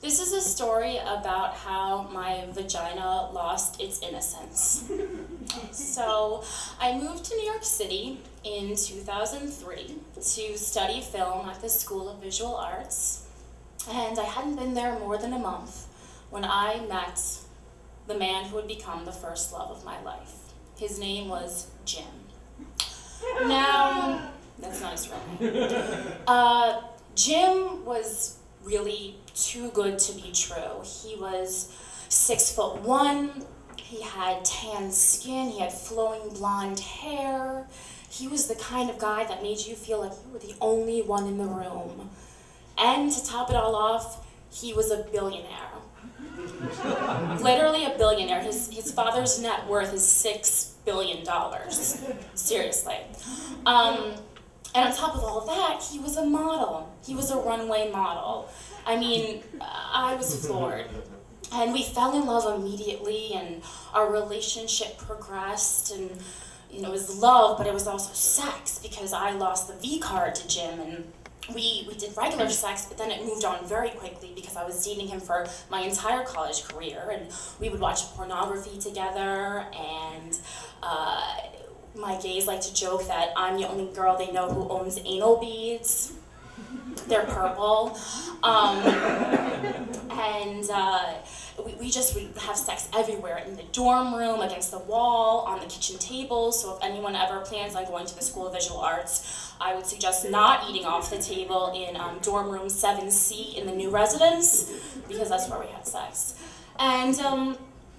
This is a story about how my vagina lost its innocence. So, I moved to New York City in 2003 to study film at the School of Visual Arts, and I hadn't been there more than a month when I met the man who would become the first love of my life. His name was Jim. Now, that's not his real name. Jim was really too good to be true. He was 6'1", he had tan skin, he had flowing blonde hair. He was the kind of guy that made you feel like you were the only one in the room. And to top it all off, he was a billionaire. Literally a billionaire. His father's net worth is $6 billion. Seriously. And on top of all that, he was a model. He was a runway model. I mean, I was floored. And we fell in love immediately, and our relationship progressed, and it was love, but it was also sex, because I lost the V card to Jim, and we did regular sex, but then it moved on very quickly because I was dating him for my entire college career, and we would watch pornography together, and my gays like to joke that I'm the only girl they know who owns anal beads. They're purple. We just would have sex everywhere, in the dorm room, against the wall, on the kitchen table. So if anyone ever plans on going to the School of Visual Arts, I would suggest not eating off the table in dorm room 7C in the new residence, because that's where we had sex. And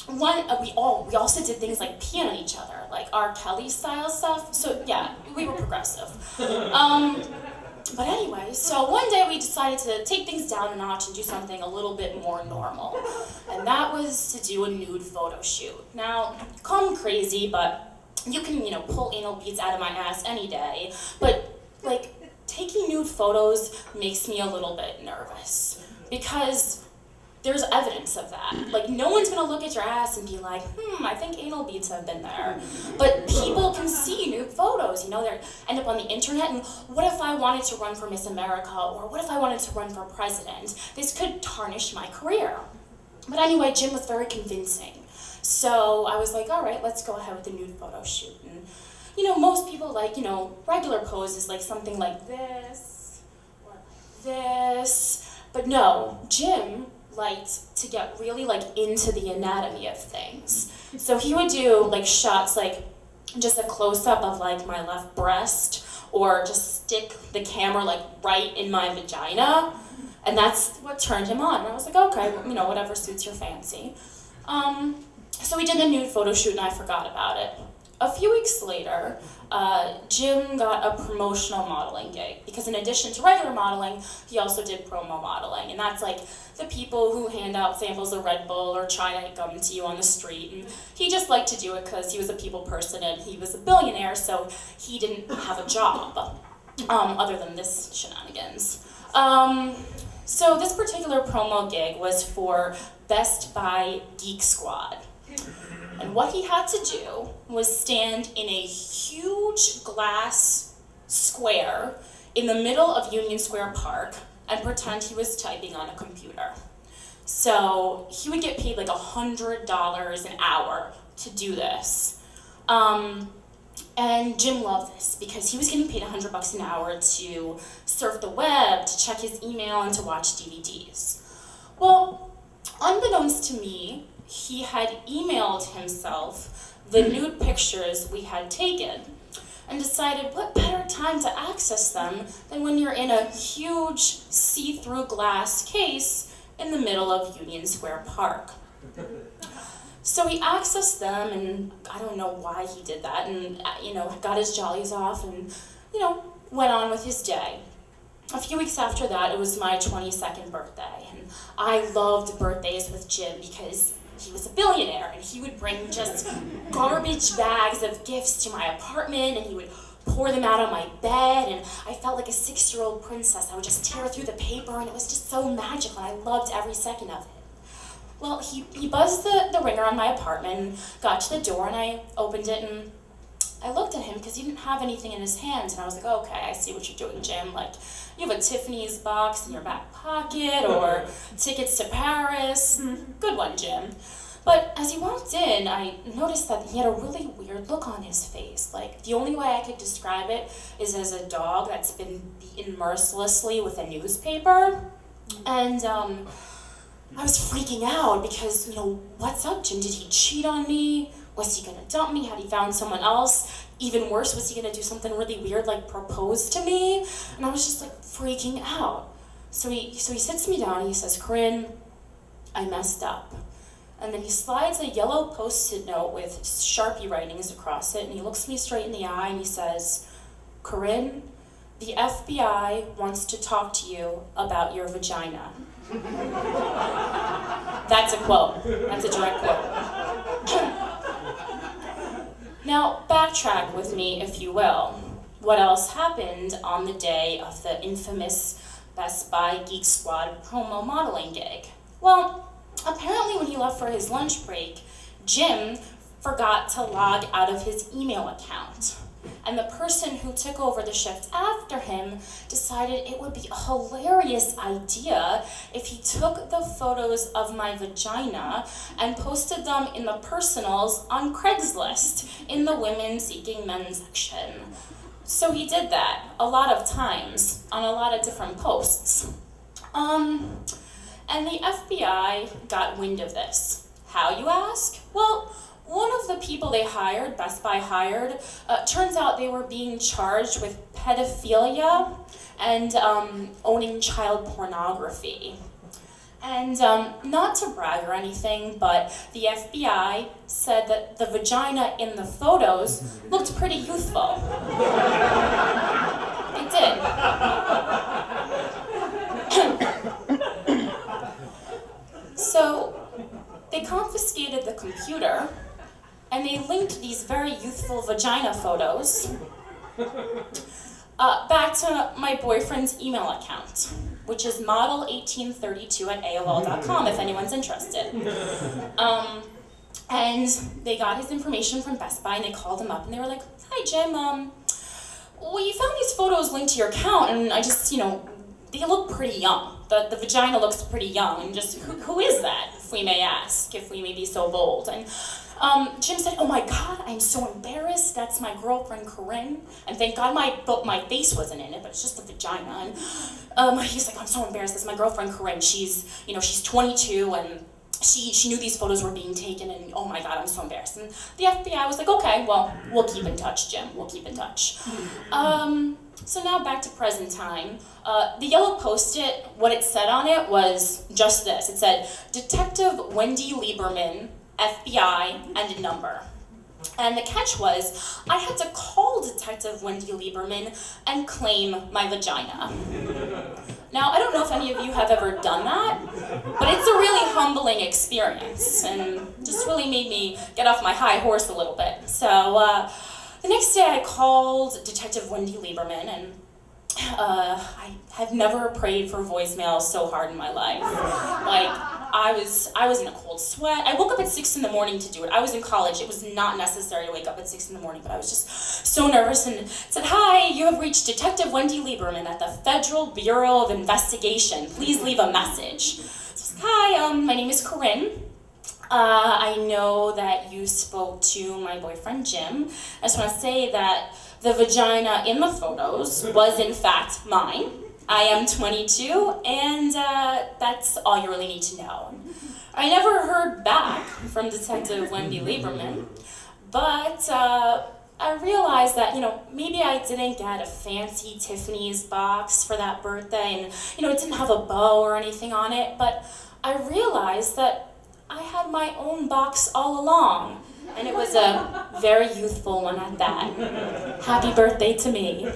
we also did things like pee on each other, like R. Kelly style stuff. So yeah, we were progressive. But anyway, so one day we decided to take things down a notch and do something a little bit more normal. And that was to do a nude photo shoot. Now, call me crazy, but you can, pull anal beads out of my ass any day. But, like, taking nude photos makes me a little bit nervous. Because there's evidence of that. Like, no one's gonna look at your ass and be like, I think anal beads have been there. But people can see nude photos, they end up on the internet, and what if I wanted to run for Miss America, or what if I wanted to run for president? This could tarnish my career. But anyway, Jim was very convincing. So I was like, all right, let's go ahead with the nude photo shoot. And, most people like, regular poses, like something like this, or like this. But no, Jim liked to get really into the anatomy of things. So he would do shots just a close-up of my left breast, or just stick the camera right in my vagina, and that's what turned him on. And I was like, okay, whatever suits your fancy. So we did the nude photo shoot, and I forgot about it. A few weeks later, Jim got a promotional modeling gig, because in addition to regular modeling, he also did promo modeling, and that's the people who hand out samples of Red Bull or China gum to you on the street, and he just liked to do it because he was a people person and he was a billionaire, so he didn't have a job, other than this shenanigans. So this particular promo gig was for Best Buy Geek Squad. And what he had to do was stand in a huge glass square in the middle of Union Square Park and pretend he was typing on a computer. So he would get paid $100 an hour to do this. And Jim loved this because he was getting paid $100 an hour to surf the web, to check his email, and to watch DVDs. Well, unbeknownst to me, he had emailed himself the nude pictures we had taken, and decided what better time to access them than when you're in a huge see-through glass case in the middle of Union Square Park. So he accessed them, and I don't know why he did that, and got his jollies off, and went on with his day. A few weeks after that, it was my 22nd birthday, and I loved birthdays with Jim because he was a billionaire, and he would bring just garbage bags of gifts to my apartment, and he would pour them out on my bed, and I felt like a 6-year-old princess. I would just tear through the paper, and it was just so magical, and I loved every second of it. Well, he buzzed the ringer on my apartment, and got to the door, and I opened it, and I looked at him because he didn't have anything in his hands, and I was like, okay, I see what you're doing, Jim. Like, you have a Tiffany's box in your back pocket, or tickets to Paris. Good one, Jim. But as he walked in, I noticed that he had a really weird look on his face. Like, the only way I could describe it is as a dog that's been beaten mercilessly with a newspaper. And I was freaking out because, you know, what's up, Jim? Did he cheat on me? Was he gonna dump me? Had he found someone else? Even worse, was he gonna do something really weird, like propose to me? And I was just like freaking out. So he sits me down and he says, Corinne, I messed up. And then he slides a yellow Post-it note with Sharpie writings across it, and he looks me straight in the eye and he says, Corinne, the FBI wants to talk to you about your vagina. That's a quote. That's a direct quote. Now, backtrack with me, if you will. What else happened on the day of the infamous Best Buy Geek Squad promo modeling gig? Well, apparently when he left for his lunch break, Jim forgot to log out of his email account. And the person who took over the shift after him decided it would be a hilarious idea if he took the photos of my vagina and posted them in the personals on Craigslist in the women seeking men section. So he did that a lot of times on a lot of different posts. And the FBI got wind of this. How, you ask? Well, one of the people they hired, Best Buy hired, turns out they were being charged with pedophilia and owning child pornography. And not to brag or anything, but the FBI said that the vagina in the photos looked pretty youthful. It did. So they confiscated the computer and they linked these very youthful vagina photos back to my boyfriend's email account, which is model1832@AOL.com if anyone's interested. And they got his information from Best Buy and they called him up and they were like, hi Jim, we found these photos linked to your account and I just, you know, they look pretty young. The vagina looks pretty young, and just, who is that, if we may ask, if we may be so bold? And Jim said, oh my God, I'm so embarrassed, that's my girlfriend Corinne, and thank God my face wasn't in it, but it's just the vagina. And he's like, I'm so embarrassed, that's my girlfriend Corinne, she's 22, and she knew these photos were being taken, and oh my God, I'm so embarrassed. And the FBI was like, okay, well, we'll keep in touch, Jim, we'll keep in touch. So now back to present time. The yellow Post-it, what it said on it was just this. It said, Detective Wendy Lieberman, FBI, and a number. And the catch was, I had to call Detective Wendy Lieberman and claim my vagina. Now, I don't know if any of you have ever done that, but it's a really humbling experience, and just really made me get off my high horse a little bit. So, the next day I called Detective Wendy Lieberman, and I have never prayed for voicemail so hard in my life. Like, I was in a cold sweat. I woke up at 6 in the morning to do it. I was in college. It was not necessary to wake up at 6 in the morning, but I was just so nervous and said, hi, you have reached Detective Wendy Lieberman at the Federal Bureau of Investigation. Please leave a message. So I was like, hi, my name is Corinne. I know that you spoke to my boyfriend, Jim. I just want to say that the vagina in the photos was, in fact, mine. I am 22, and that's all you really need to know. I never heard back from Detective Wendy Lieberman, but I realized that, maybe I didn't get a fancy Tiffany's box for that birthday, and, it didn't have a bow or anything on it, but I realized that I had my own box all along, and it was a very youthful one at that. Happy birthday to me.